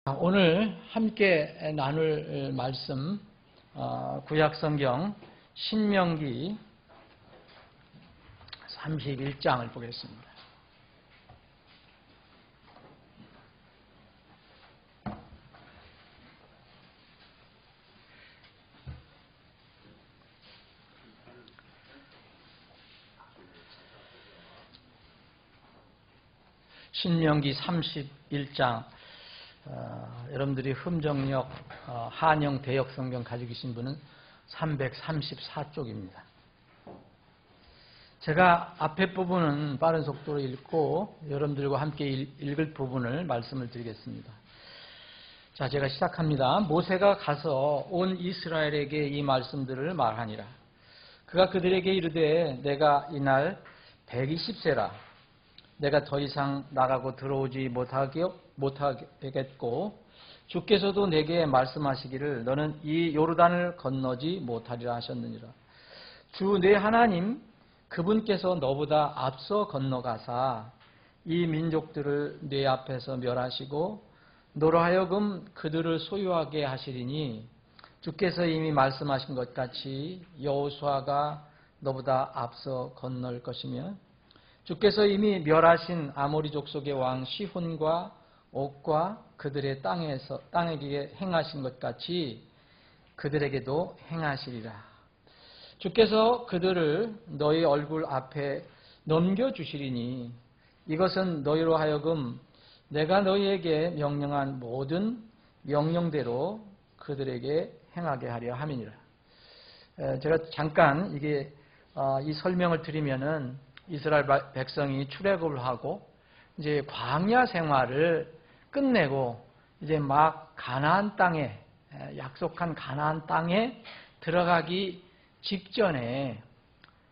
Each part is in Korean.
오늘 함께 나눌 말씀 구약성경 신명기 31장을 보겠습니다. 신명기 31장 여러분들이 흠정역 한영 대역 성경 가지고 계신 분은 334쪽입니다. 제가 앞에 부분은 빠른 속도로 읽고 여러분들과 함께 읽을 부분을 말씀을 드리겠습니다. 자, 제가 시작합니다. 모세가 가서 온 이스라엘에게 이 말씀들을 말하니라. 그가 그들에게 이르되 내가 이날 120세라. 내가 더 이상 나가고 들어오지 못하겠고 주께서도 내게 말씀하시기를 너는 이 요르단을 건너지 못하리라 하셨느니라. 주 내 하나님 그분께서 너보다 앞서 건너가사 이 민족들을 내 앞에서 멸하시고 너로 하여금 그들을 소유하게 하시리니 주께서 이미 말씀하신 것 같이 여호수아가 너보다 앞서 건널 것이며 주께서 이미 멸하신 아모리 족속의 왕 시혼과 옥과 그들의 땅에게 행하신 것 같이 그들에게도 행하시리라. 주께서 그들을 너희 얼굴 앞에 넘겨주시리니 이것은 너희로 하여금 내가 너희에게 명령한 모든 명령대로 그들에게 행하게 하려 함이니라. 제가 잠깐 이 설명을 드리면은 이스라엘 백성이 출애굽을 하고 이제 광야 생활을 끝내고 이제 막 가나안 땅에 약속한 가나안 땅에 들어가기 직전에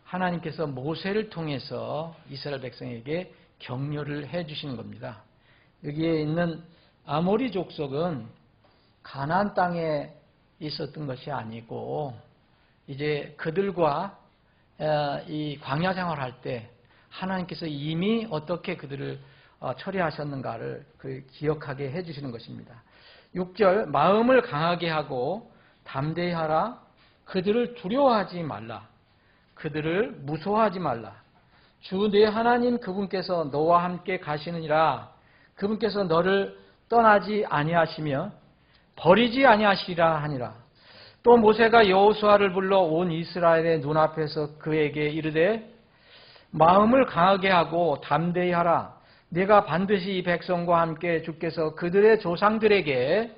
하나님께서 모세를 통해서 이스라엘 백성에게 격려를 해 주시는 겁니다. 여기에 있는 아모리 족속은 가나안 땅에 있었던 것이 아니고 이제 그들과 이 광야 생활할 때 하나님께서 이미 어떻게 그들을 처리하셨는가를 기억하게 해주시는 것입니다. 6절 마음을 강하게 하고 담대히 하라. 그들을 두려워하지 말라. 그들을 무서워하지 말라. 주 내 하나님 그분께서 너와 함께 가시느니라. 그분께서 너를 떠나지 아니하시며 버리지 아니하시리라 하니라. 또 모세가 여호수아를 불러 온 이스라엘의 눈앞에서 그에게 이르되 마음을 강하게 하고 담대히 하라. 네가 반드시 이 백성과 함께 주께서 그들의 조상들에게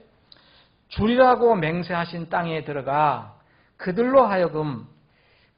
주리라고 맹세하신 땅에 들어가 그들로 하여금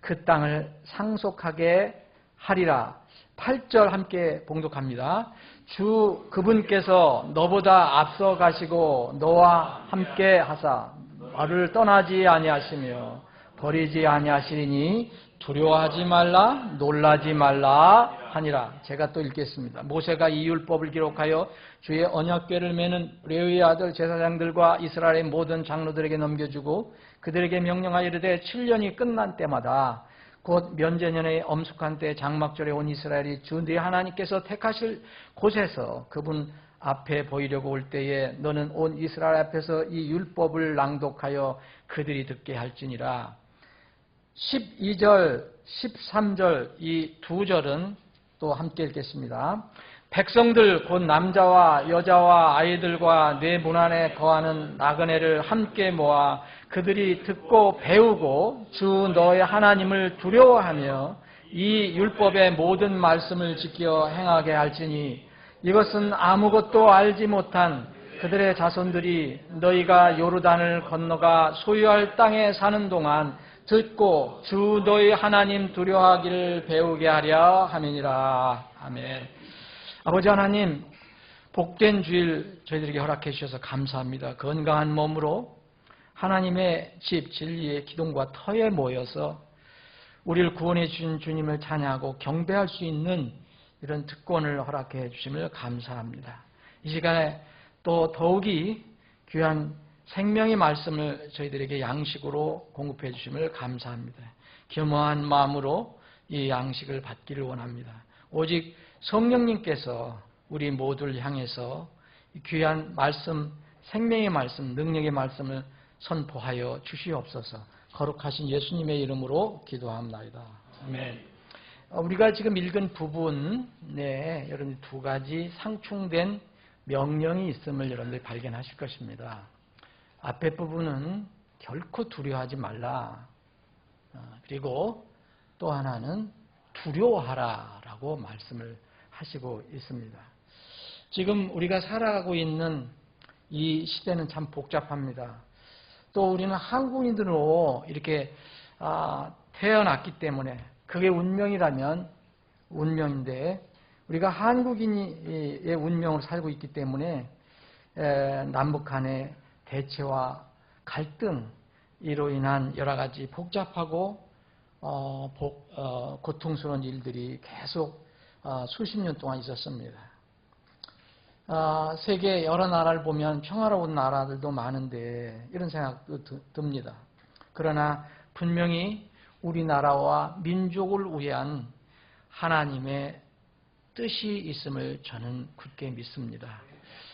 그 땅을 상속하게 하리라. 8절 함께 봉독합니다. 주 그분께서 너보다 앞서 가시고 너와 함께 하사 나를 떠나지 아니하시며 버리지 아니하시리니 두려워하지 말라 놀라지 말라 하니라. 제가 또 읽겠습니다. 모세가 이 율법을 기록하여 주의 언약궤를 매는 레위의 아들 제사장들과 이스라엘의 모든 장로들에게 넘겨주고 그들에게 명령하여 이르되 7년이 끝난 때마다 곧 면제년의 엄숙한 때 장막절에 온 이스라엘이 주 네 하나님께서 택하실 곳에서 그분 앞에 보이려고 올 때에 너는 온 이스라엘 앞에서 이 율법을 낭독하여 그들이 듣게 할지니라. 12절, 13절 이 두 절은 또 함께 읽겠습니다. 백성들 곧 남자와 여자와 아이들과 내 문 안에 거하는 나그네를 함께 모아 그들이 듣고 배우고 주 너의 하나님을 두려워하며 이 율법의 모든 말씀을 지켜 행하게 할지니 이것은 아무것도 알지 못한 그들의 자손들이 너희가 요르단을 건너가 소유할 땅에 사는 동안 듣고 주 너희 하나님 두려워하기를 배우게 하려 함이니라. 아멘. 아버지 하나님, 복된 주일 저희들에게 허락해 주셔서 감사합니다. 건강한 몸으로 하나님의 집 진리의 기둥과 터에 모여서 우리를 구원해 주신 주님을 찬양하고 경배할 수 있는 이런 특권을 허락해 주심을 감사합니다. 이 시간에 또 더욱이 귀한 생명의 말씀을 저희들에게 양식으로 공급해 주심을 감사합니다. 겸허한 마음으로 이 양식을 받기를 원합니다. 오직 성령님께서 우리 모두를 향해서 귀한 말씀 생명의 말씀, 능력의 말씀을 선포하여 주시옵소서. 거룩하신 예수님의 이름으로 기도합나이다. 아멘. 우리가 지금 읽은 부분에 여러분 두 가지 상충된 명령이 있음을 여러분들이 발견하실 것입니다. 앞에 부분은 결코 두려워하지 말라. 그리고 또 하나는 두려워하라라고 말씀을 하시고 있습니다. 지금 우리가 살아가고 있는 이 시대는 참 복잡합니다. 또 우리는 한국인으로 이렇게 태어났기 때문에 그게 운명이라면 운명인데 우리가 한국인의 운명으로 살고 있기 때문에 남북 간의 대체와 갈등 이로 인한 여러 가지 복잡하고 고통스러운 일들이 계속 수십 년 동안 있었습니다. 세계 여러 나라를 보면 평화로운 나라들도 많은데 이런 생각도 듭니다. 그러나 분명히 우리나라와 민족을 위한 하나님의 뜻이 있음을 저는 굳게 믿습니다.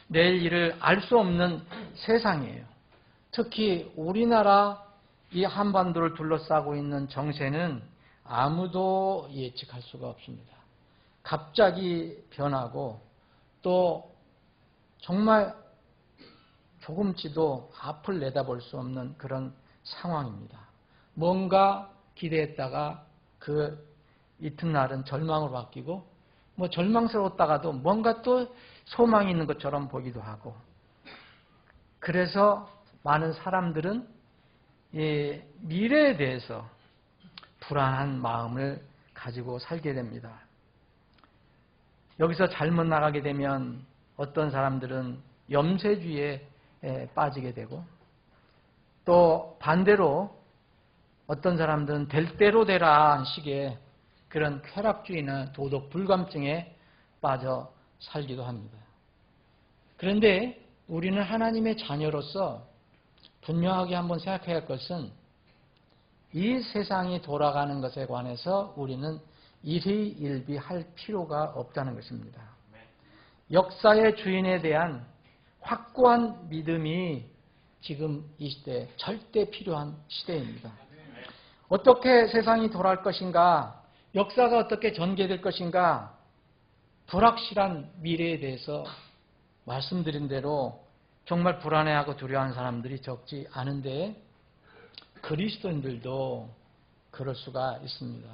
내일 일을 알 수 없는 세상이에요. 특히 우리나라 이 한반도를 둘러싸고 있는 정세는 아무도 예측할 수가 없습니다. 갑자기 변하고 또 정말 조금치도 앞을 내다볼 수 없는 그런 상황입니다. 뭔가 기대했다가 그 이튿날은 절망으로 바뀌고 절망스러웠다가도 뭔가 또 소망이 있는 것처럼 보기도 하고 그래서 많은 사람들은 미래에 대해서 불안한 마음을 가지고 살게 됩니다. 여기서 잘못 나가게 되면 어떤 사람들은 염세주의에 빠지게 되고 또 반대로 어떤 사람들은 될 대로 되라 식의 그런 쾌락주의나 도덕 불감증에 빠져 살기도 합니다. 그런데 우리는 하나님의 자녀로서 분명하게 한번 생각해야 할 것은 이 세상이 돌아가는 것에 관해서 우리는 일희일비할 필요가 없다는 것입니다. 역사의 주인에 대한 확고한 믿음이 지금 이 시대에 절대 필요한 시대입니다. 어떻게 세상이 돌아갈 것인가, 역사가 어떻게 전개될 것인가, 불확실한 미래에 대해서 말씀드린 대로 정말 불안해하고 두려워하는 사람들이 적지 않은데 그리스도인들도 그럴 수가 있습니다.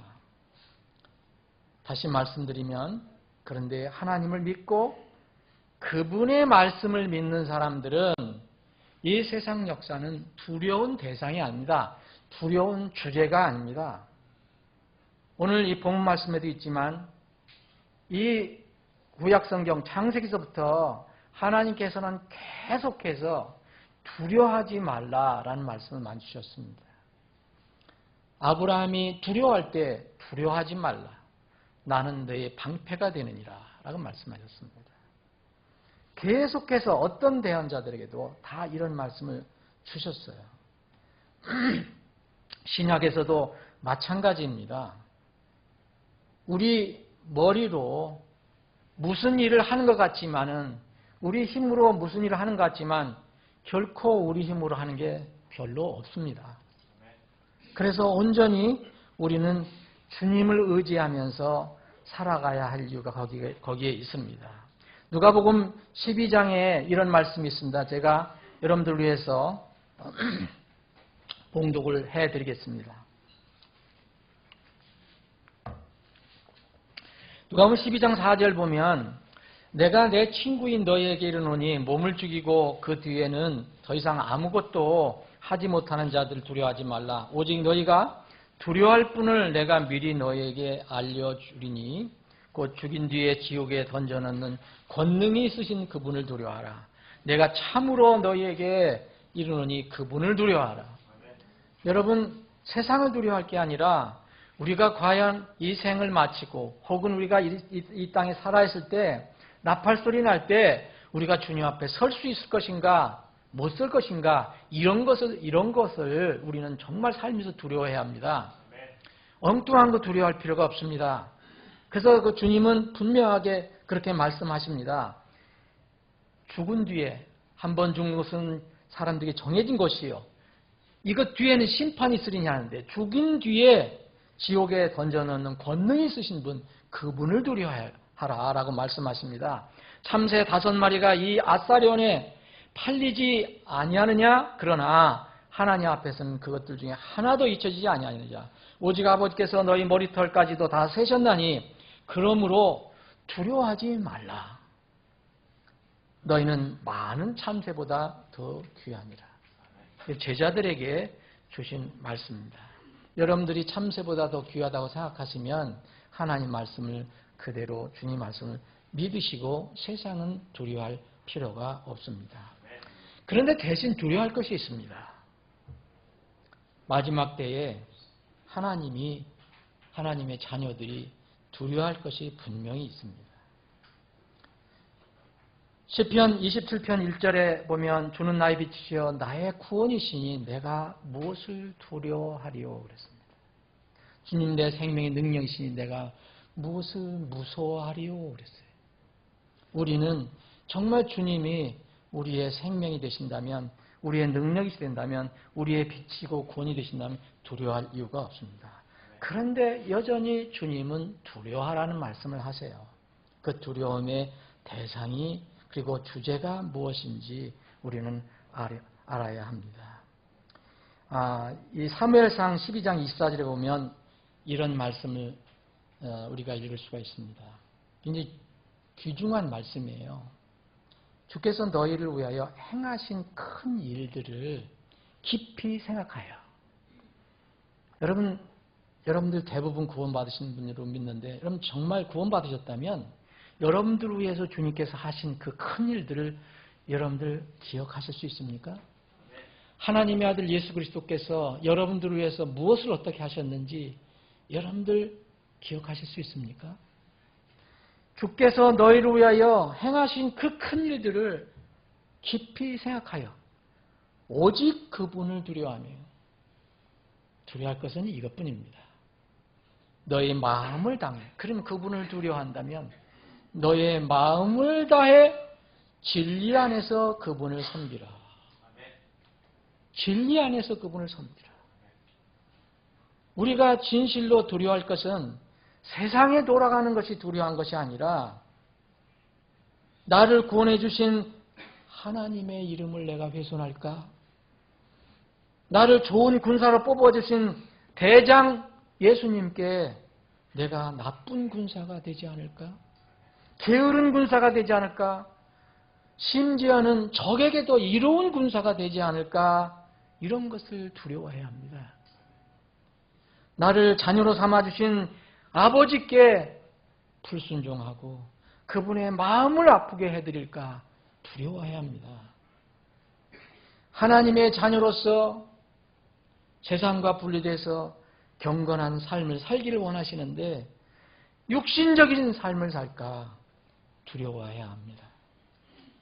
다시 말씀드리면 그런데 하나님을 믿고 그분의 말씀을 믿는 사람들은 이 세상 역사는 두려운 대상이 아닙니다. 두려운 주제가 아닙니다. 오늘 이 본문 말씀에도 있지만 이 구약성경 창세기서부터 하나님께서는 계속해서 두려워하지 말라라는 말씀을 많이 주셨습니다. 아브라함이 두려워할 때 두려워하지 말라. 나는 너의 방패가 되느니라 라고 말씀하셨습니다. 계속해서 어떤 대언자들에게도 다 이런 말씀을 주셨어요. 신약에서도 마찬가지입니다. 우리 머리로 무슨 일을 하는 것 같지만은 우리 힘으로 무슨 일을 하는 것 같지만 결코 우리 힘으로 하는 게 별로 없습니다. 그래서 온전히 우리는 주님을 의지하면서 살아가야 할 이유가 거기에 있습니다. 누가복음 12장에 이런 말씀이 있습니다. 제가 여러분들 위해서 봉독을 해드리겠습니다. 누가복음 12장 4절 보면 내가 내 친구인 너희에게 이르노니 몸을 죽이고 그 뒤에는 더 이상 아무것도 하지 못하는 자들 두려워하지 말라. 오직 너희가 두려워할 분을 내가 미리 너희에게 알려주리니 곧 죽인 뒤에 지옥에 던져넣는 권능이 있으신 그분을 두려워하라. 내가 참으로 너희에게 이르노니 그분을 두려워하라. 여러분, 세상을 두려워할 게 아니라 우리가 과연 이 생을 마치고 혹은 우리가 이 땅에 살아있을 때 나팔소리 날 때 우리가 주님 앞에 설 수 있을 것인가 못 설 것인가 이런 것을 우리는 정말 삶에서 두려워해야 합니다. 엉뚱한 거 두려워할 필요가 없습니다. 그래서 그 주님은 분명하게 그렇게 말씀하십니다. 죽은 뒤에 한 번 죽는 것은 사람들에게 정해진 것이요. 이것 뒤에는 심판이 있으리냐 하는데 죽인 뒤에 지옥에 던져넣는 권능이 있으신 분, 그분을 두려워하라라고 말씀하십니다. 참새 5마리가 이 아사리온에 팔리지 아니하느냐? 그러나 하나님 앞에서는 그것들 중에 하나도 잊혀지지 아니하느냐. 오직 아버지께서 너희 머리털까지도 다 세셨나니 그러므로 두려워하지 말라. 너희는 많은 참새보다 더 귀하니라. 제자들에게 주신 말씀입니다. 여러분들이 참새보다 더 귀하다고 생각하시면 하나님 말씀을 그대로 주님 말씀을 믿으시고 세상은 두려워할 필요가 없습니다. 그런데 대신 두려워할 것이 있습니다. 마지막 때에 하나님의 자녀들이 두려워할 것이 분명히 있습니다. 시편 27편 1절에 보면 주는 나의 빛이시여 나의 구원이시니 내가 무엇을 두려워하리요 그랬습니다. 주님 내 생명의 능력이시니 내가 무엇을 무서워하리요 그랬어요. 우리는 정말 주님이 우리의 생명이 되신다면, 우리의 능력이 된다면, 우리의 빛이고 구원이 되신다면 두려워할 이유가 없습니다. 그런데 여전히 주님은 두려워하라는 말씀을 하세요. 그 두려움의 대상이 그리고 주제가 무엇인지 우리는 알아야 합니다. 이 사무엘상 12장 24절에 보면 이런 말씀을 우리가 읽을 수가 있습니다. 굉장히 귀중한 말씀이에요. 주께서 너희를 위하여 행하신 큰 일들을 깊이 생각하여. 여러분들 대부분 구원받으신 분으로 믿는데 여러분 정말 구원받으셨다면 여러분들을 위해서 주님께서 하신 그 큰 일들을 여러분들 기억하실 수 있습니까? 하나님의 아들 예수 그리스도께서 여러분들을 위해서 무엇을 어떻게 하셨는지 여러분들 기억하실 수 있습니까? 주께서 너희를 위하여 행하신 그 큰 일들을 깊이 생각하여 오직 그분을 두려워하며 두려워할 것은 이것뿐입니다. 너희 마음을 다해. 그러면 그분을 두려워한다면 너의 마음을 다해 진리 안에서 그분을 섬기라. 진리 안에서 그분을 섬기라. 우리가 진실로 두려워할 것은 세상에 돌아가는 것이 두려워한 것이 아니라 나를 구원해 주신 하나님의 이름을 내가 훼손할까? 나를 좋은 군사로 뽑아주신 대장 예수님께 내가 나쁜 군사가 되지 않을까? 게으른 군사가 되지 않을까? 심지어는 적에게도 이로운 군사가 되지 않을까? 이런 것을 두려워해야 합니다. 나를 자녀로 삼아주신 아버지께 불순종하고 그분의 마음을 아프게 해드릴까 두려워해야 합니다. 하나님의 자녀로서 세상과 분리돼서 경건한 삶을 살기를 원하시는데 육신적인 삶을 살까 두려워해야 합니다.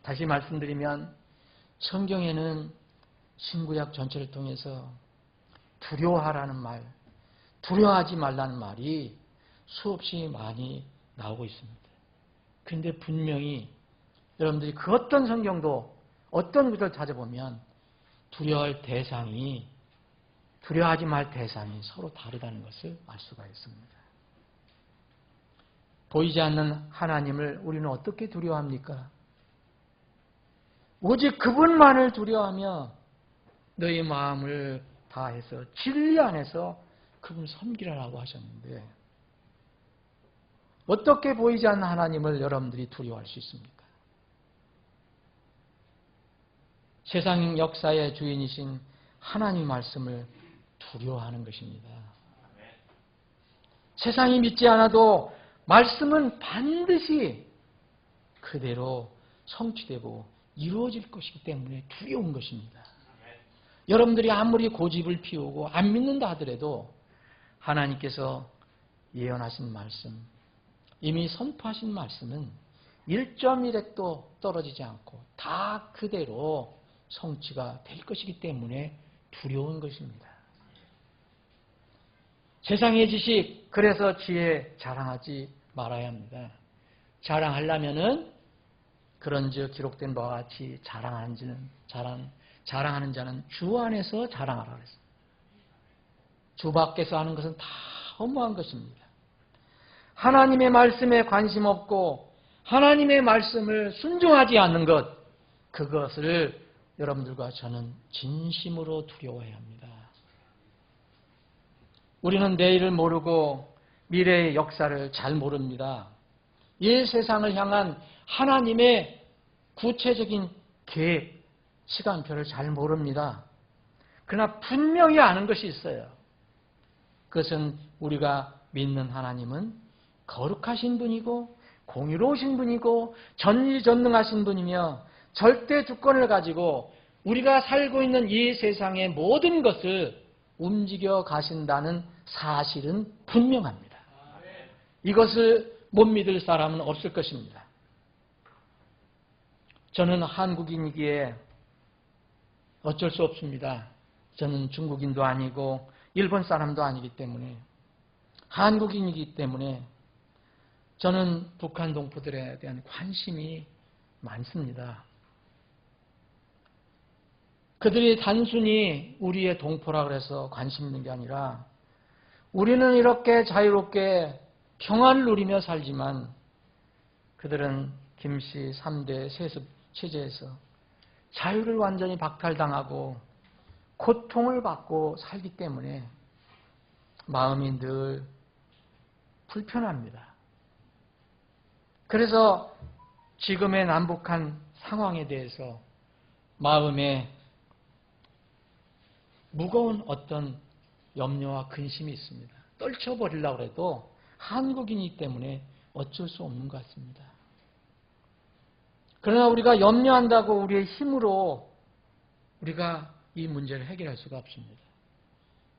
다시 말씀드리면 성경에는 신구약 전체를 통해서 두려워하라는 말, 두려워하지 말라는 말이 수없이 많이 나오고 있습니다. 그런데 분명히 여러분들이 그 어떤 성경도 어떤 구절을 찾아보면 두려워하지 말 대상이 서로 다르다는 것을 알 수가 있습니다. 보이지 않는 하나님을 우리는 어떻게 두려워합니까? 오직 그분만을 두려워하며 너희 마음을 다해서 진리 안에서 그분을 섬기라고 하셨는데 어떻게 보이지 않는 하나님을 여러분들이 두려워할 수 있습니까? 세상 역사의 주인이신 하나님 말씀을 두려워하는 것입니다. 세상이 믿지 않아도 말씀은 반드시 그대로 성취되고 이루어질 것이기 때문에 두려운 것입니다. 여러분들이 아무리 고집을 피우고 안 믿는다 하더라도 하나님께서 예언하신 말씀, 이미 선포하신 말씀은 1.1핵도 떨어지지 않고 다 그대로 성취가 될 것이기 때문에 두려운 것입니다. 세상의 지식, 그래서 지혜 자랑하지 말아야 합니다. 자랑하려면은 그런즉 기록된 바와 같이 자랑하는 자는 주 안에서 자랑하라 그랬어요. 주 밖에서 하는 것은 다 허무한 것입니다. 하나님의 말씀에 관심 없고 하나님의 말씀을 순종하지 않는 것, 그것을 여러분들과 저는 진심으로 두려워해야 합니다. 우리는 내일을 모르고 미래의 역사를 잘 모릅니다. 이 세상을 향한 하나님의 구체적인 계획, 시간표를 잘 모릅니다. 그러나 분명히 아는 것이 있어요. 그것은 우리가 믿는 하나님은 거룩하신 분이고 공의로우신 분이고 전지전능하신 분이며 절대 주권을 가지고 우리가 살고 있는 이 세상의 모든 것을 움직여 가신다는 사실은 분명합니다. 이것을 못 믿을 사람은 없을 것입니다. 저는 한국인이기에 어쩔 수 없습니다. 저는 중국인도 아니고 일본 사람도 아니기 때문에, 한국인이기 때문에 저는 북한 동포들에 대한 관심이 많습니다. 그들이 단순히 우리의 동포라 그래서 관심 있는 게 아니라 우리는 이렇게 자유롭게 평안을 누리며 살지만 그들은 김씨 3대 세습 체제에서 자유를 완전히 박탈당하고 고통을 받고 살기 때문에 마음이 늘 불편합니다. 그래서 지금의 남북한 상황에 대해서 마음에 무거운 어떤 염려와 근심이 있습니다. 떨쳐버리려고 해도 한국인이기 때문에 어쩔 수 없는 것 같습니다. 그러나 우리가 염려한다고 우리의 힘으로 우리가 이 문제를 해결할 수가 없습니다.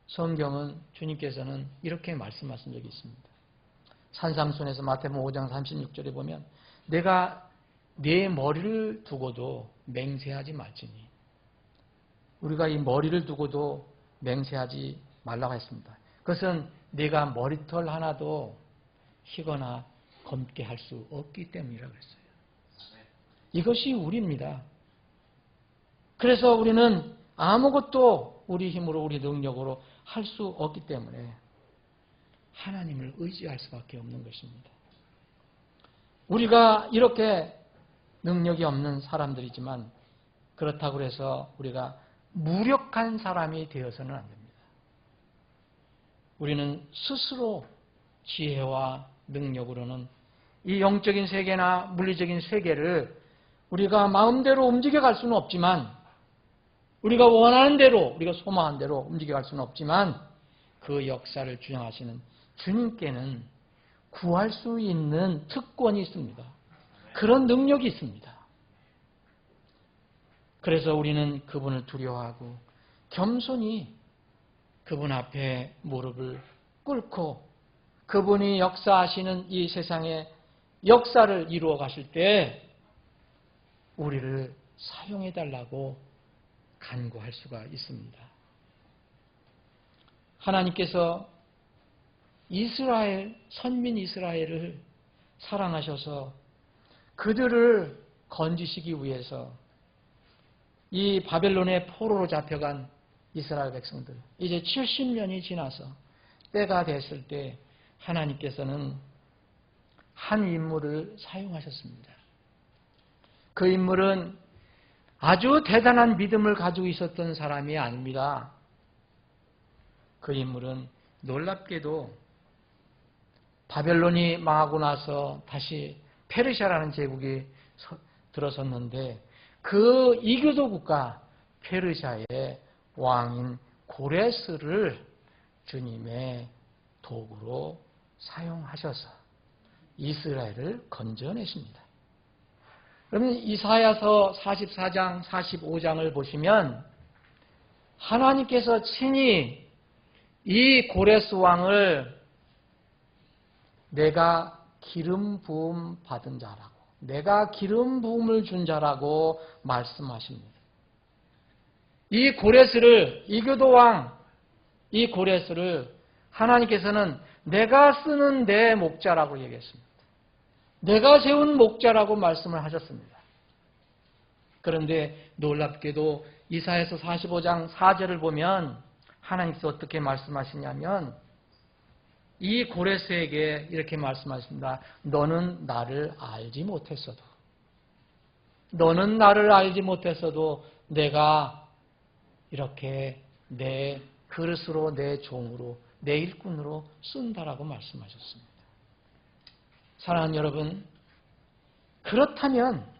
성경은 주님께서는 이렇게 말씀하신 적이 있습니다. 산상순에서 마태복음 5장 36절에 보면 내가 네 머리를 두고도 맹세하지 말지니, 우리가 이 머리를 두고도 맹세하지 말라고 했습니다. 그것은 내가 머리털 하나도 희거나 검게 할 수 없기 때문이라고 했어요. 이것이 우리입니다. 그래서 우리는 아무것도 우리 힘으로 우리 능력으로 할 수 없기 때문에 하나님을 의지할 수밖에 없는 것입니다. 우리가 이렇게 능력이 없는 사람들이지만 그렇다고 해서 우리가 무력한 사람이 되어서는 안 됩니다. 우리는 스스로 지혜와 능력으로는 이 영적인 세계나 물리적인 세계를 우리가 마음대로 움직여갈 수는 없지만, 우리가 원하는 대로, 우리가 소망한 대로 움직여갈 수는 없지만 그 역사를 주장하시는 주님께는 구할 수 있는 특권이 있습니다. 그런 능력이 있습니다. 그래서 우리는 그분을 두려워하고 겸손히 그분 앞에 무릎을 꿇고 그분이 역사하시는 이 세상의 역사를 이루어 가실 때 우리를 사용해달라고 간구할 수가 있습니다. 하나님께서 선민 이스라엘을 사랑하셔서 그들을 건지시기 위해서 이 바벨론의 포로로 잡혀간 이스라엘 백성들, 이제 70년이 지나서 때가 됐을 때 하나님께서는 한 인물을 사용하셨습니다. 그 인물은 아주 대단한 믿음을 가지고 있었던 사람이 아닙니다. 그 인물은 놀랍게도 바벨론이 망하고 나서 다시 페르시아라는 제국이 들어섰는데 그 이교도 국가 페르시아의 왕인 고레스를 주님의 도구로 사용하셔서 이스라엘을 건져내십니다. 그러면 이사야서 44장, 45장을 보시면 하나님께서 친히 이 고레스 왕을 내가 기름 부음 받은 자라고, 내가 기름 부음을 준 자라고 말씀하십니다. 이 고레스를, 이교도 왕, 이 고레스를 하나님께서는 내가 쓰는 내 목자라고 얘기했습니다. 내가 세운 목자라고 말씀을 하셨습니다. 그런데 놀랍게도 이사야서 45장 4절을 보면 하나님께서 어떻게 말씀하시냐면 이 고레스에게 이렇게 말씀하십니다. 너는 나를 알지 못했어도 내가 이렇게 내 그릇으로 내 종으로 내 일꾼으로 쓴다라고 말씀하셨습니다. 사랑하는 여러분, 그렇다면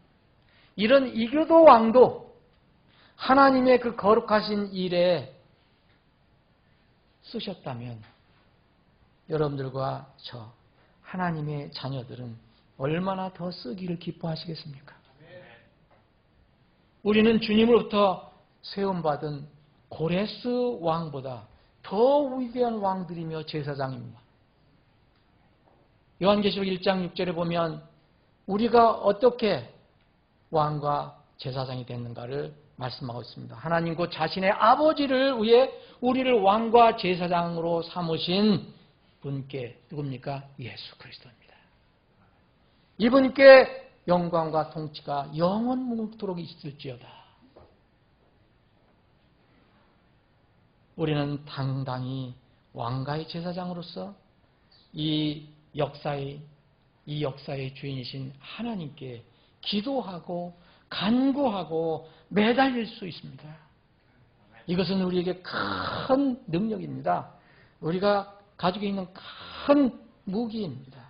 이런 이교도 왕도 하나님의 그 거룩하신 일에 쓰셨다면 여러분들과 저 하나님의 자녀들은 얼마나 더 쓰기를 기뻐하시겠습니까? 우리는 주님으로부터 세움받은 고레스 왕보다 더 위대한 왕들이며 제사장입니다. 요한계시록 1장 6절에 보면 우리가 어떻게 왕과 제사장이 됐는가를 말씀하고 있습니다. 하나님 곧 자신의 아버지를 위해 우리를 왕과 제사장으로 삼으신 분께 누굽니까? 예수 그리스도입니다. 이분께 영광과 통치가 영원무궁토록 있을지어다. 우리는 당당히 왕가의 제사장으로서 이 역사의 주인이신 하나님께 기도하고 간구하고 매달릴 수 있습니다. 이것은 우리에게 큰 능력입니다. 우리가 가지고 있는 큰 무기입니다.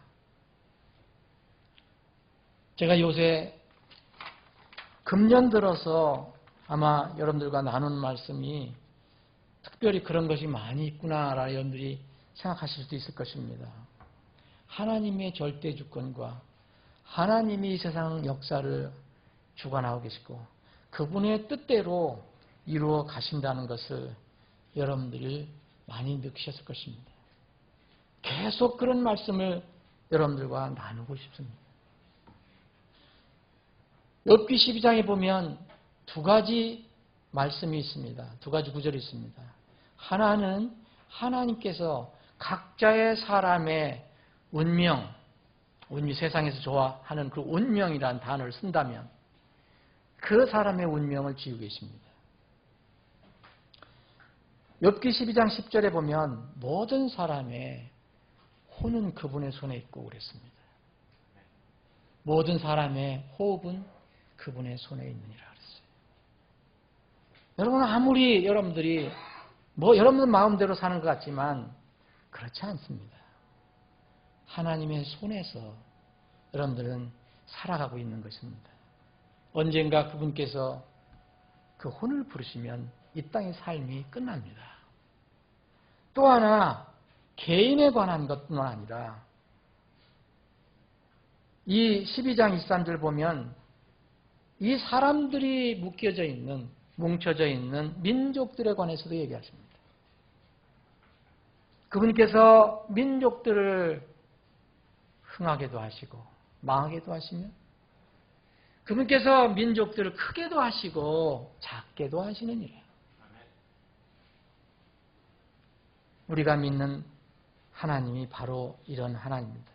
제가 요새 금년 들어서 아마 여러분들과 나누는 말씀이 특별히 그런 것이 많이 있구나라고 여러분들이 생각하실 수도 있을 것입니다. 하나님의 절대 주권과 하나님이 이 세상 역사를 주관하고 계시고 그분의 뜻대로 이루어 가신다는 것을 여러분들이 많이 느끼셨을 것입니다. 계속 그런 말씀을 여러분들과 나누고 싶습니다. 욥기 12장에 보면 두 가지 말씀이 있습니다. 두 가지 구절이 있습니다. 하나는 하나님께서 각자의 사람의 운명, 세상에서 좋아하는 그 운명이라는 단어를 쓴다면 그 사람의 운명을 지우고 계십니다. 욥기 12장 10절에 보면 모든 사람의 혼은 그분의 손에 있고 그랬습니다. 모든 사람의 호흡은 그분의 손에 있느니라 그랬어요. 여러분 아무리 여러분들이 여러분 마음대로 사는 것 같지만 그렇지 않습니다. 하나님의 손에서 여러분들은 살아가고 있는 것입니다. 언젠가 그분께서 그 혼을 부르시면 이 땅의 삶이 끝납니다. 또 하나 개인에 관한 것뿐만 아니라 이 12장 23절 보면 이 사람들이 뭉쳐져 있는 민족들에 관해서도 얘기하십니다. 그분께서 민족들을 흥하게도 하시고 망하게도 하시며 그분께서 민족들을 크게도 하시고 작게도 하시느니라. 우리가 믿는 하나님이 바로 이런 하나님입니다.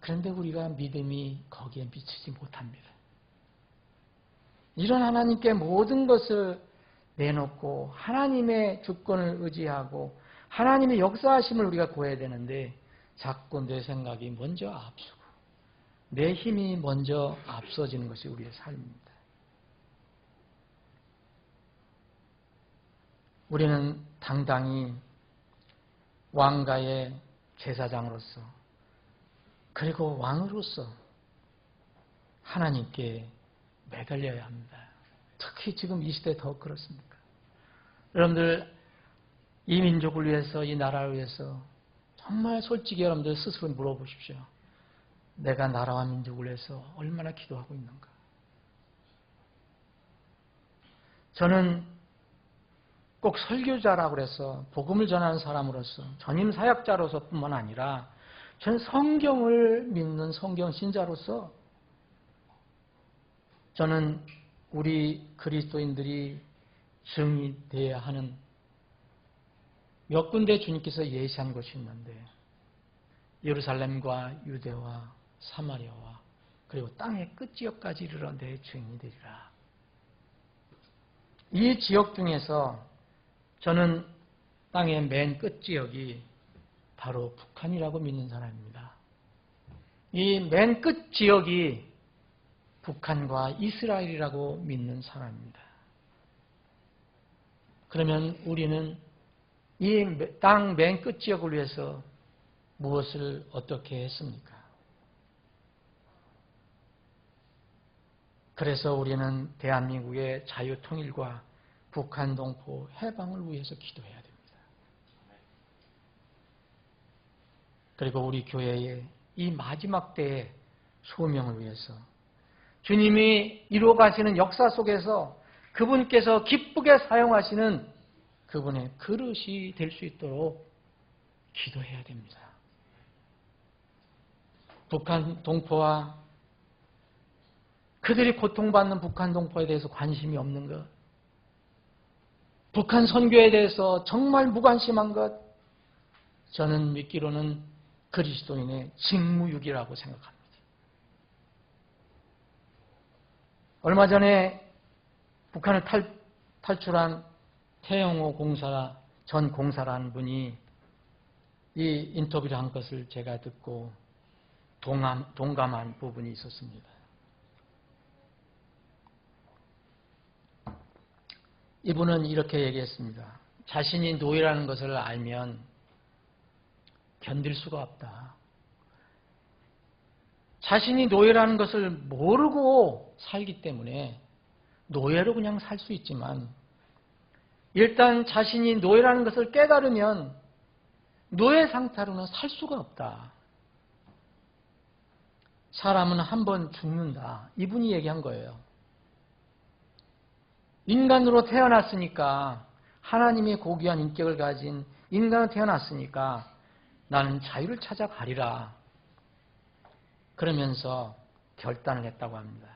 그런데 우리가 믿음이 거기에 미치지 못합니다. 이런 하나님께 모든 것을 내놓고 하나님의 주권을 의지하고 하나님의 역사하심을 우리가 구해야 되는데 자꾸 내 생각이 먼저 앞서고 내 힘이 먼저 앞서지는 것이 우리의 삶입니다. 우리는 당당히 왕가의 제사장으로서 그리고 왕으로서 하나님께 매달려야 합니다. 특히 지금 이 시대에 더 그렇습니까? 여러분들 이 민족을 위해서 이 나라를 위해서 정말 솔직히 여러분들 스스로 물어보십시오. 내가 나라와 민족을 위해서 얼마나 기도하고 있는가? 저는 꼭 설교자라고 해서 복음을 전하는 사람으로서 전임 사역자로서 뿐만 아니라 전 성경을 믿는 성경 신자로서 저는 우리 그리스도인들이 증이 되어야 하는 몇 군데 주님께서 예시한 것이 있는데 예루살렘과 유대와 사마리아와 그리고 땅의 끝지역까지 이르러 내 증인이 되리라. 이 지역 중에서 저는 땅의 맨 끝 지역이 바로 북한이라고 믿는 사람입니다. 이 맨 끝 지역이 북한과 이스라엘이라고 믿는 사람입니다. 그러면 우리는 이 땅 맨 끝 지역을 위해서 무엇을 어떻게 했습니까? 그래서 우리는 대한민국의 자유통일과 북한 동포 해방을 위해서 기도해야 됩니다. 그리고 우리 교회의 이 마지막 때의 소명을 위해서 주님이 이루어 가시는 역사 속에서 그분께서 기쁘게 사용하시는 그분의 그릇이 될 수 있도록 기도해야 됩니다. 북한 동포와 그들이 고통받는 북한 동포에 대해서 관심이 없는 것, 북한 선교에 대해서 정말 무관심한 것, 저는 믿기로는 그리스도인의 직무유기라고 생각합니다. 얼마 전에 북한을 탈출한 태영호 전 공사라는 분이 이 인터뷰를 한 것을 제가 듣고 동감한 부분이 있었습니다. 이분은 이렇게 얘기했습니다. 자신이 노예라는 것을 알면 견딜 수가 없다. 자신이 노예라는 것을 모르고 살기 때문에 노예로 그냥 살 수 있지만 일단 자신이 노예라는 것을 깨달으면 노예 상태로는 살 수가 없다. 사람은 한 번 죽는다. 이분이 얘기한 거예요. 인간으로 태어났으니까 하나님의 고귀한 인격을 가진 인간으로 태어났으니까 나는 자유를 찾아가리라. 그러면서 결단을 했다고 합니다.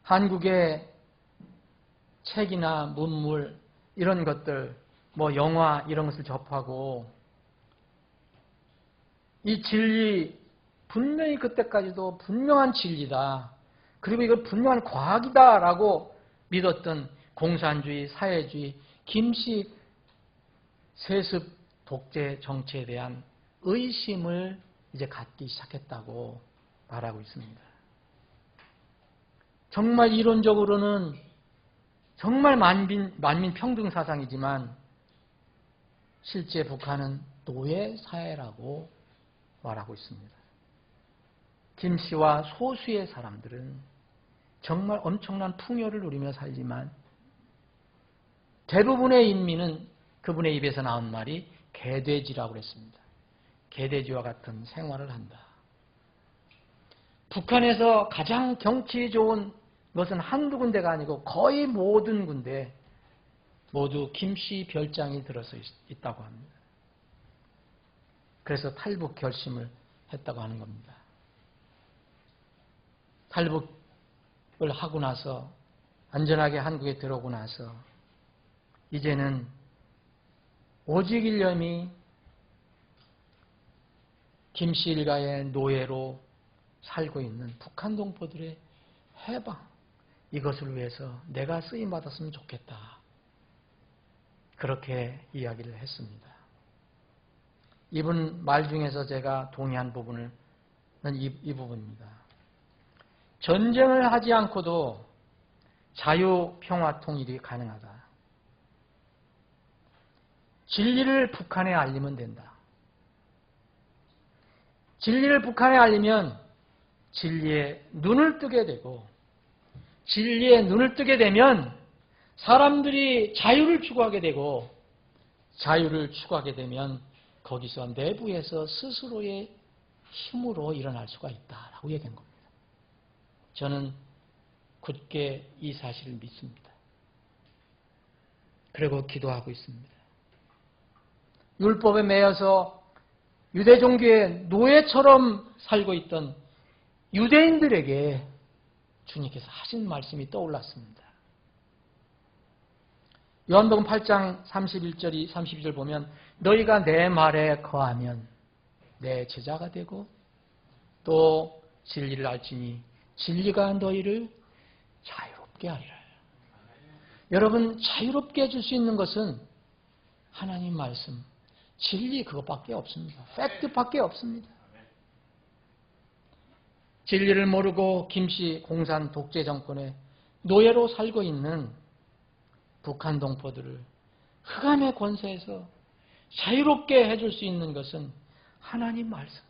한국의 책이나 문물 이런 것들, 영화 이런 것을 접하고 이 진리 분명히 그때까지도 분명한 진리다. 그리고 이걸 분명한 과학이다라고 믿었던 공산주의, 사회주의, 김씨 세습 독재 정치에 대한 의심을 이제 갖기 시작했다고 말하고 있습니다. 정말 이론적으로는 정말 만민 평등 사상이지만 실제 북한은 노예 사회라고 말하고 있습니다. 김씨와 소수의 사람들은 정말 엄청난 풍요를 누리며 살지만 대부분의 인민은 그분의 입에서 나온 말이 개돼지라고 그랬습니다. 개돼지와 같은 생활을 한다. 북한에서 가장 경치 좋은 것은 한두 군데가 아니고 거의 모든 군데 모두 김씨 별장이 들어서 있다고 합니다. 그래서 탈북 결심을 했다고 하는 겁니다. 탈북을 하고 나서 안전하게 한국에 들어오고 나서 이제는 오직 일념이 김씨 일가의 노예로 살고 있는 북한 동포들의 해방, 이것을 위해서 내가 쓰임받았으면 좋겠다. 그렇게 이야기를 했습니다. 이분 말 중에서 제가 동의한 부분은 이 부분입니다. 전쟁을 하지 않고도 자유, 평화, 통일이 가능하다. 진리를 북한에 알리면 된다. 진리를 북한에 알리면 진리에 눈을 뜨게 되고 진리에 눈을 뜨게 되면 사람들이 자유를 추구하게 되고 자유를 추구하게 되면 거기서 내부에서 스스로의 힘으로 일어날 수가 있다라고 얘기한 겁니다. 저는 굳게 이 사실을 믿습니다. 그리고 기도하고 있습니다. 율법에 매여서 유대 종교의 노예처럼 살고 있던 유대인들에게 주님께서 하신 말씀이 떠올랐습니다. 요한복음 8장 32절 보면 너희가 내 말에 거하면 내 제자가 되고 또 진리를 알지니 진리가 너희를 자유롭게 하리라. 여러분 자유롭게 해줄 수 있는 것은 하나님 말씀, 진리 그것밖에 없습니다. 팩트밖에 없습니다. 진리를 모르고 김씨 공산 독재 정권의 노예로 살고 있는 북한 동포들을 흑암의 권세에서 자유롭게 해줄 수 있는 것은 하나님 말씀,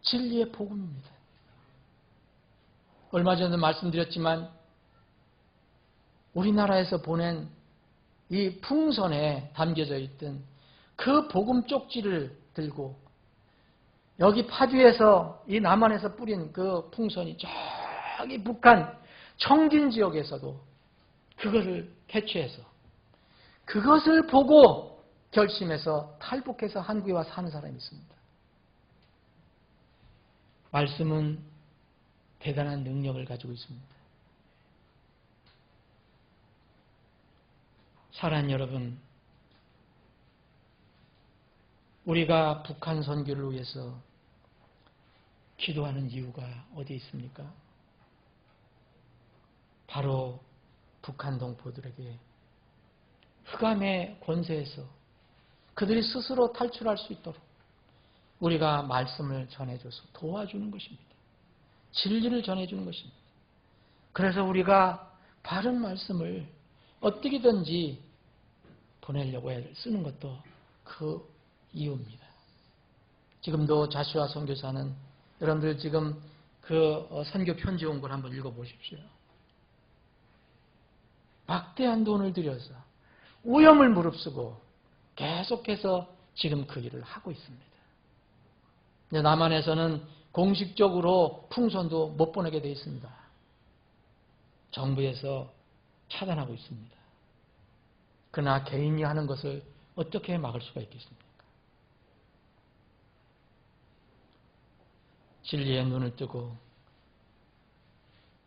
진리의 복음입니다. 얼마 전에 말씀드렸지만 우리나라에서 보낸 이 풍선에 담겨져 있던 그 복음 쪽지를 들고 여기 파주에서 이 남한에서 뿌린 그 풍선이 저기 북한 청진 지역에서도 그거를 캐치해서 그것을 보고 결심해서 탈북해서 한국에 와서 사는 사람이 있습니다. 말씀은 대단한 능력을 가지고 있습니다. 사랑하는 여러분, 우리가 북한 선교를 위해서 기도하는 이유가 어디 있습니까? 바로 북한 동포들에게 흑암의 권세에서 그들이 스스로 탈출할 수 있도록 우리가 말씀을 전해줘서 도와주는 것입니다. 진리를 전해주는 것입니다. 그래서 우리가 바른 말씀을 어떻게든지 보내려고 쓰는 것도 그 이유입니다. 지금도 자슈아 선교사는 여러분들 지금 그 선교 편지 온 걸 한번 읽어보십시오. 막대한 돈을 들여서 오염을 무릅쓰고 계속해서 지금 그 일을 하고 있습니다. 남한에서는 공식적으로 풍선도 못 보내게 되어 있습니다. 정부에서 차단하고 있습니다. 그러나 개인이 하는 것을 어떻게 막을 수가 있겠습니까? 진리의 눈을 뜨고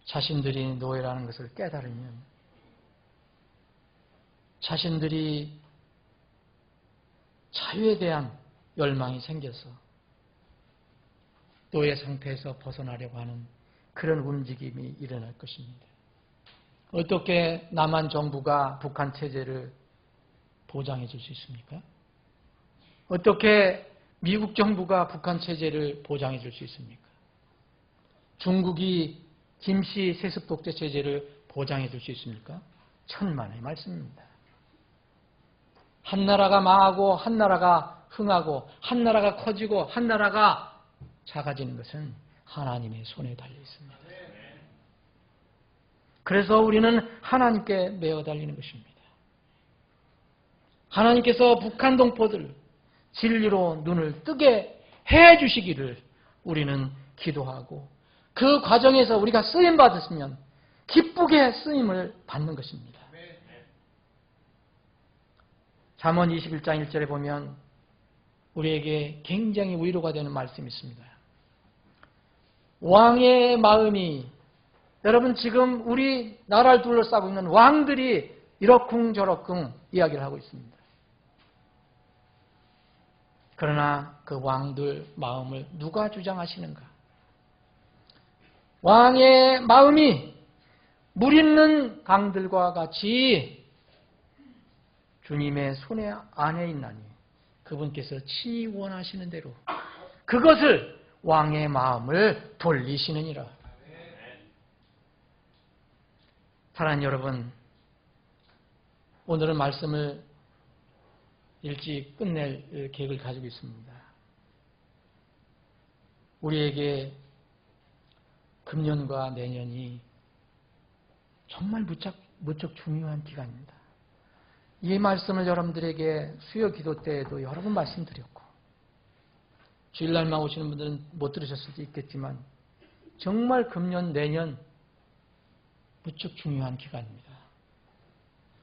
자신들이 노예라는 것을 깨달으면 자신들이 자유에 대한 열망이 생겨서 노예 상태에서 벗어나려고 하는 그런 움직임이 일어날 것입니다. 어떻게 남한 정부가 북한 체제를 보장해 줄 수 있습니까? 어떻게 미국 정부가 북한 체제를 보장해 줄 수 있습니까? 중국이 김씨 세습 독재 체제를 보장해 줄 수 있습니까? 천만의 말씀입니다. 한 나라가 망하고 한 나라가 흥하고 한 나라가 커지고 한 나라가 작아지는 것은 하나님의 손에 달려 있습니다. 그래서 우리는 하나님께 매어 달리는 것입니다. 하나님께서 북한 동포들 진리로 눈을 뜨게 해 주시기를 우리는 기도하고 그 과정에서 우리가 쓰임 받았으면 기쁘게 쓰임을 받는 것입니다. 잠언 21장 1절에 보면 우리에게 굉장히 위로가 되는 말씀이 있습니다. 왕의 마음이, 여러분 지금 우리 나라를 둘러싸고 있는 왕들이 이러쿵저러쿵 이야기를 하고 있습니다. 그러나 그 왕들 마음을 누가 주장하시는가? 왕의 마음이 물 있는 강들과 같이 주님의 손에 안에 있나니 그분께서 치원하시는 대로 그것을 왕의 마음을 돌리시느니라. 사랑하는 여러분, 오늘은 말씀을 일찍 끝낼 계획을 가지고 있습니다. 우리에게 금년과 내년이 정말 무척 중요한 기간입니다. 이 말씀을 여러분들에게 수요 기도 때에도 여러 번 말씀드렸고 주일날만 오시는 분들은 못 들으셨을 수도 있겠지만 정말 금년 내년 무척 중요한 기간입니다.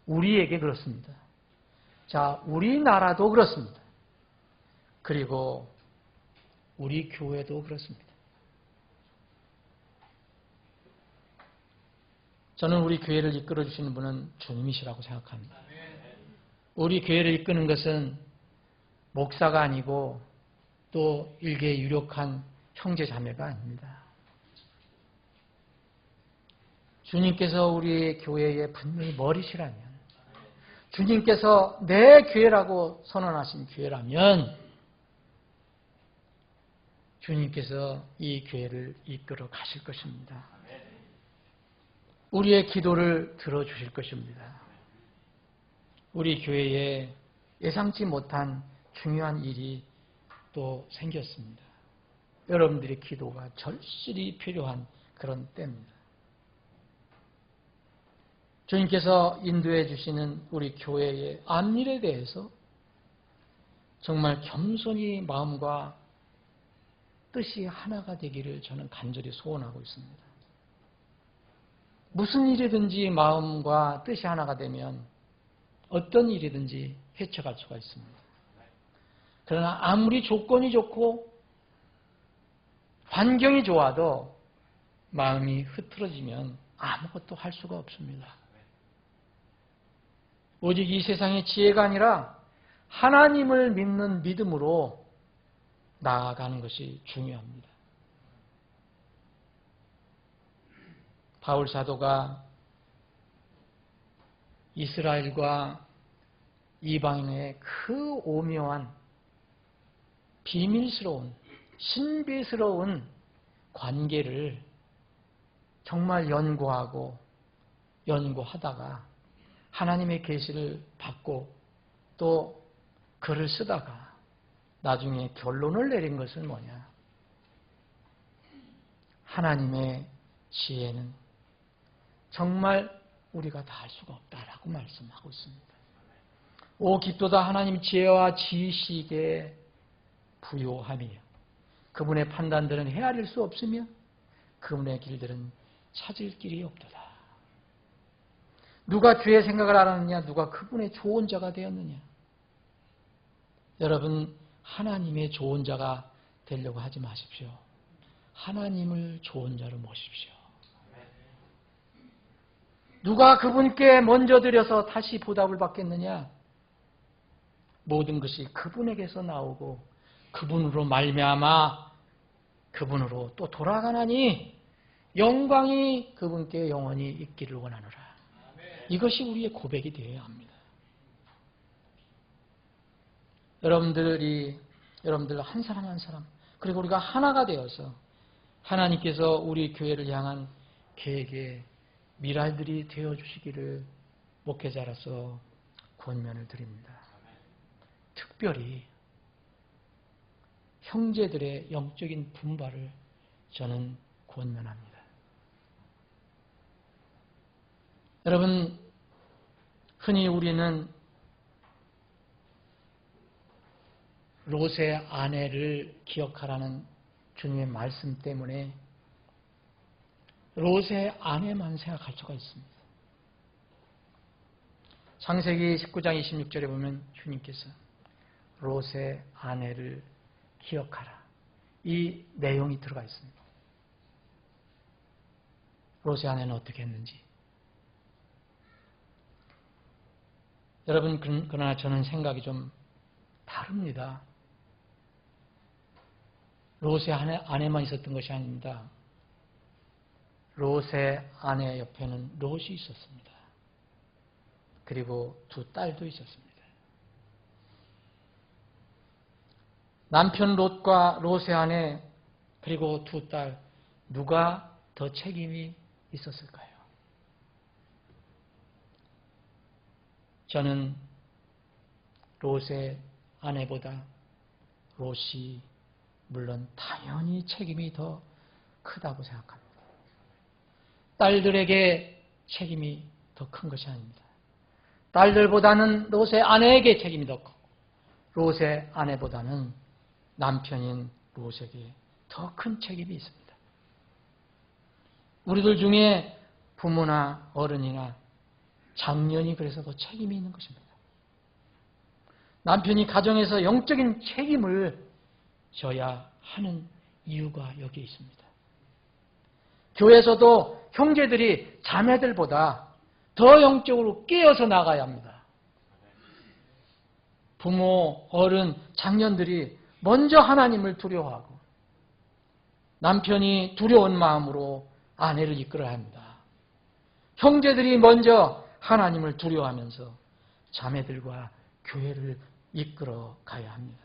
우리에게 그렇습니다. 자, 우리나라도 그렇습니다. 그리고 우리 교회도 그렇습니다. 저는 우리 교회를 이끌어 주시는 분은 주님이시라고 생각합니다. 우리 교회를 이끄는 것은 목사가 아니고 또 일개 유력한 형제 자매가 아닙니다. 주님께서 우리 교회의 분명히 머리시라면, 주님께서 내 교회라고 선언하신 교회라면 주님께서 이 교회를 이끌어 가실 것입니다. 우리의 기도를 들어주실 것입니다. 우리 교회에 예상치 못한 중요한 일이 또 생겼습니다. 여러분들의 기도가 절실히 필요한 그런 때입니다. 주님께서 인도해 주시는 우리 교회의 앞일에 대해서 정말 겸손히 마음과 뜻이 하나가 되기를 저는 간절히 소원하고 있습니다. 무슨 일이든지 마음과 뜻이 하나가 되면 어떤 일이든지 헤쳐갈 수가 있습니다. 그러나 아무리 조건이 좋고 환경이 좋아도 마음이 흐트러지면 아무것도 할 수가 없습니다. 오직 이 세상의 지혜가 아니라 하나님을 믿는 믿음으로 나아가는 것이 중요합니다. 바울 사도가 이스라엘과 이방인의 그 오묘한 비밀스러운 신비스러운 관계를 정말 연구하다가 하나님의 계시를 받고 또 글을 쓰다가 나중에 결론을 내린 것은 뭐냐? 하나님의 지혜는 정말 우리가 다 할 수가 없다라고 말씀하고 있습니다. 오 깊도다 하나님 지혜와 지식에 부요함이요. 그분의 판단들은 헤아릴 수 없으며 그분의 길들은 찾을 길이 없도다. 누가 주의 생각을 알았느냐? 누가 그분의 좋은 자가 되었느냐? 여러분 하나님의 좋은 자가 되려고 하지 마십시오. 하나님을 좋은 자로 모십시오. 누가 그분께 먼저 드려서 다시 보답을 받겠느냐? 모든 것이 그분에게서 나오고 그분으로 말미암아 그분으로 또 돌아가나니 영광이 그분께 영원히 있기를 원하노라. 이것이 우리의 고백이 되어야 합니다. 여러분들 한 사람 한 사람 그리고 우리가 하나가 되어서 하나님께서 우리 교회를 향한 계획의 미랄들이 되어주시기를 목회자로서 권면을 드립니다. 특별히 형제들의 영적인 분발을 저는 권면합니다. 여러분, 흔히 우리는 롯의 아내를 기억하라는 주님의 말씀 때문에 롯의 아내만 생각할 수가 있습니다. 창세기 19장 26절에 보면 주님께서 롯의 아내를 기억하라. 이 내용이 들어가 있습니다. 롯의 아내는 어떻게 했는지. 여러분, 그러나 저는 생각이 좀 다릅니다. 롯의 아내만 있었던 것이 아닙니다. 롯의 아내 옆에는 롯이 있었습니다. 그리고 두 딸도 있었습니다. 남편 롯과 롯의 아내 그리고 두 딸 누가 더 책임이 있었을까요? 저는 롯의 아내보다 롯이 물론 당연히 책임이 더 크다고 생각합니다. 딸들에게 책임이 더 큰 것이 아닙니다. 딸들보다는 롯의 아내에게 책임이 더 크고 롯의 아내보다는 남편인 롯에게 더 큰 책임이 있습니다. 우리들 중에 부모나 어른이나 장년이 그래서 더 책임이 있는 것입니다. 남편이 가정에서 영적인 책임을 져야 하는 이유가 여기에 있습니다. 교회에서도 형제들이 자매들보다 더 영적으로 깨어서 나가야 합니다. 부모, 어른, 장년들이 먼저 하나님을 두려워하고 남편이 두려운 마음으로 아내를 이끌어야 합니다. 형제들이 먼저 하나님을 두려워하면서 자매들과 교회를 이끌어 가야 합니다.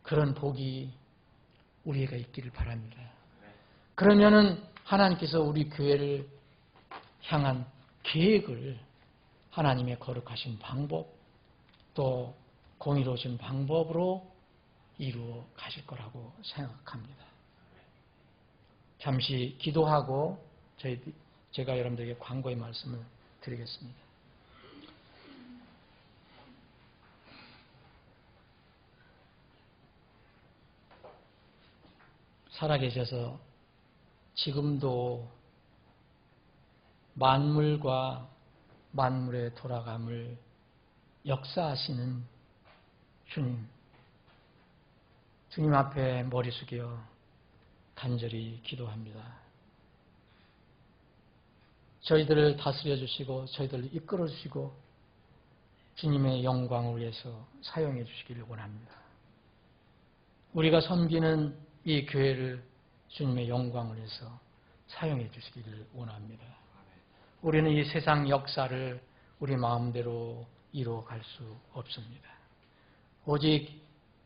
그런 복이 우리에게 있기를 바랍니다. 그러면은 하나님께서 우리 교회를 향한 계획을 하나님의 거룩하신 방법 또 공의로우신 방법으로 이루어 가실 거라고 생각합니다. 잠시 기도하고 제가 여러분들에게 광고의 말씀을 드리겠습니다. 살아계셔서 지금도 만물과 만물의 돌아감을 역사하시는 주님 앞에 머리 숙여 간절히 기도합니다. 저희들을 다스려 주시고 저희들을 이끌어 주시고 주님의 영광을 위해서 사용해 주시기를 원합니다. 우리가 섬기는 이 교회를 주님의 영광을 위해서 사용해 주시기를 원합니다. 우리는 이 세상 역사를 우리 마음대로 이루어갈 수 없습니다. 오직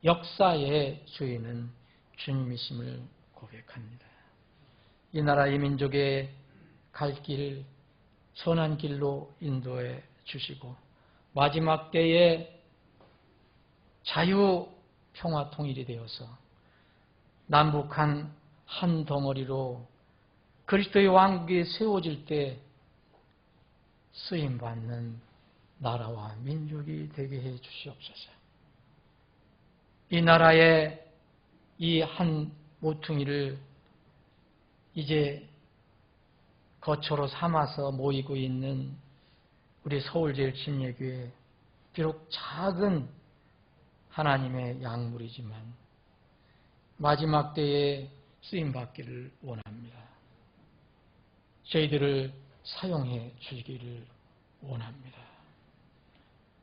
역사의 주인은 주님이심을 고백합니다. 이 나라 이 민족의 갈 길 선한 길로 인도해 주시고 마지막 때에 자유 평화 통일이 되어서 남북한 한 덩어리로 그리스도의 왕국이 세워질 때 쓰임받는 나라와 민족이 되게 해 주시옵소서. 이 나라의 이 한 모퉁이를 이제 거처로 삼아서 모이고 있는 우리 서울제일침례교회, 비록 작은 하나님의 약물이지만 마지막 때에 쓰임받기를 원합니다. 저희들을 사용해 주시기를 원합니다.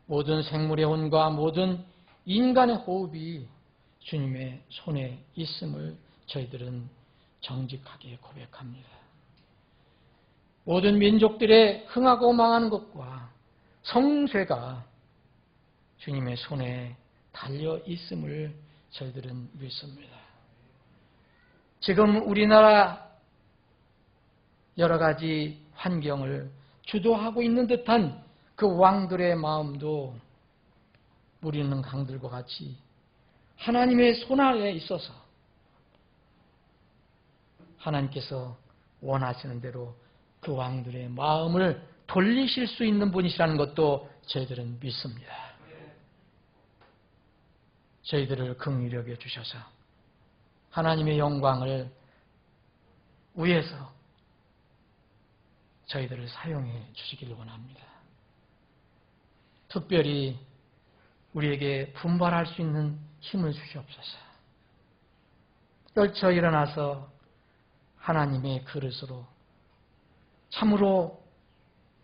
모든 생물의 혼과 모든 인간의 호흡이 주님의 손에 있음을 저희들은 정직하게 고백합니다. 모든 민족들의 흥하고 망하는 것과 성쇠가 주님의 손에 달려 있음을 저희들은 믿습니다. 지금 우리나라 여러 가지 환경을 주도하고 있는 듯한 그 왕들의 마음도 물 있는 강들과 같이 하나님의 손 아래에 있어서 하나님께서 원하시는 대로 그 왕들의 마음을 돌리실 수 있는 분이시라는 것도 저희들은 믿습니다. 저희들을 긍휼히 여겨 주셔서 하나님의 영광을 위해서 저희들을 사용해 주시기를 원합니다. 특별히 우리에게 분발할 수 있는 힘을 주시옵소서. 떨쳐 일어나서 하나님의 그릇으로 참으로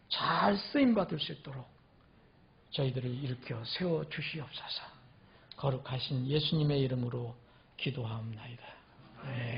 잘 쓰임받을 수 있도록 저희들을 일으켜 세워 주시옵소서. 거룩하신 예수님의 이름으로 기도하옵나이다. 네.